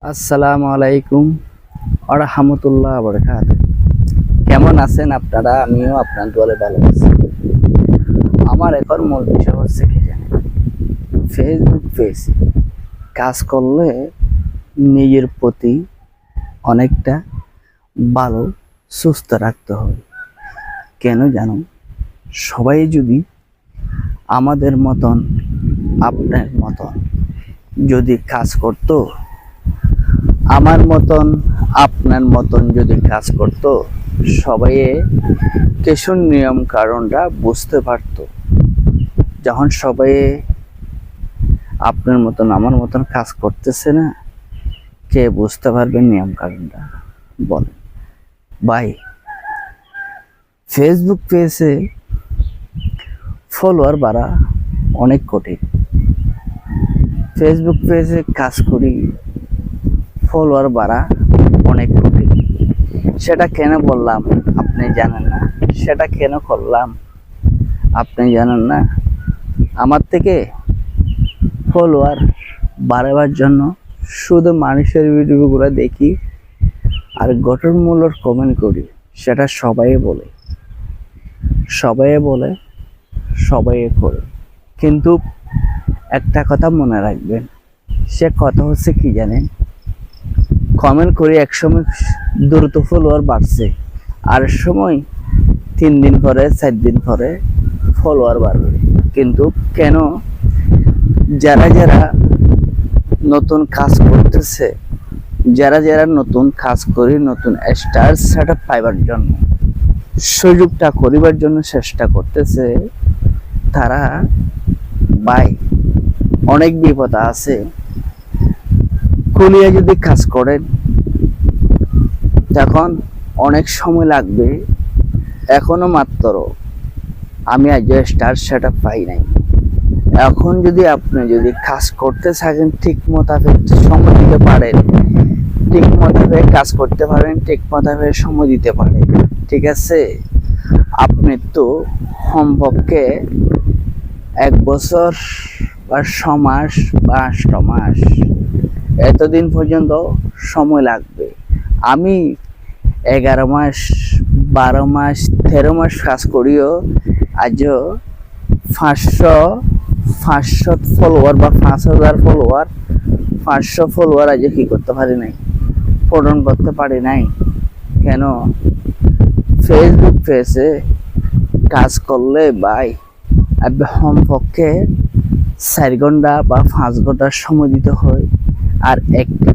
আসসালামু আলাইকুম আরহামতুল্লাহ বারাকাতুহু। কেমন আছেন আপনারা? আমিও আপনার দোয়ালে ভালো আছি। আমার এখন মূল বিষয় হচ্ছে কি জানেন, ফেসবুক পেজে কাজ করলে নিজের প্রতি অনেকটা ভালো সুস্থ রাখতে হবে। কেন জানো? সবাই যদি আমাদের মতন আপনার মতন যদি কাজ করতো, আমার মতন আপনার মতন যদি কাজ করত, সবাই কিছু নিয়ম কারণটা বুঝতে পারত। যখন সবাই আপনার মতন আমার মতন কাজ করতেছে না, কে বুঝতে পারবে নিয়ম কারণটা? বলেন ভাই। ফেসবুক পেজে ফলোয়ার বাড়া অনেক কঠিন। ফেসবুক পেজে কাজ করি, ফলোয়ার বাড়া অনেক কঠিন। সেটা কেন বললাম আপনি জানেন না? সেটা কেন করলাম আপনি জানেন না? আমার থেকে ফলোয়ার বাড়াবার জন্য শুধু মানুষের ভিডিওগুলো দেখি আর গঠনমূলক কমেন্ট করি। সেটা সবাই বলে, সবাই করে। কিন্তু একটা কথা মনে রাখবেন, সে কথা হচ্ছে কি জানেন, কমেন্ট করে একসময় দ্রুত ফলোয়ার বাড়ছে, আর সময় 3 দিন পরে 4 দিন পরে ফলোয়ার বাড়বে। কিন্তু কেন? যারা নতুন কাজ করতেছে, যারা নতুন কাজ করি, নতুন স্টার সেটআপ পাইবার জন্য, সুযোগটা করিবার জন্য চেষ্টা করতেছে, তারা ভাই অনেক বিপদ আছে। কুলিয়ে যদি কাজ করেন তখন অনেক সময় লাগবে। এখনো মাত্র আমি আজ স্টার সেটআপ পাই নাই। এখন যদি আপনি যদি কাজ করতে থাকেন, ঠিক মোতাবেক সময় দিতে পারেন, ঠিক মোতাবেক কাজ করতে পারেন, ঠিক মোতাবেক সময় দিতে পারেন, ঠিক আছে, আপনি তো কমপক্ষে 1 বছর বা 6 মাস বা 8 মাস এতদিন পর্যন্ত সময় লাগবে। আমি 11 মাস 12 মাস 13 মাস কাজ করিও আজও 500 ফলোয়ার বা 5000 ফলোয়ার, 500 ফলোয়ার আজও কি করতে পারি নাই, পূরণ করতে পারি নাই। কেন? ফেসবুক পেজে কাজ করলে ভাই কমপক্ষে 4 ঘন্টা বা 5 ঘন্টার সময় দিতে হয়, আর একটি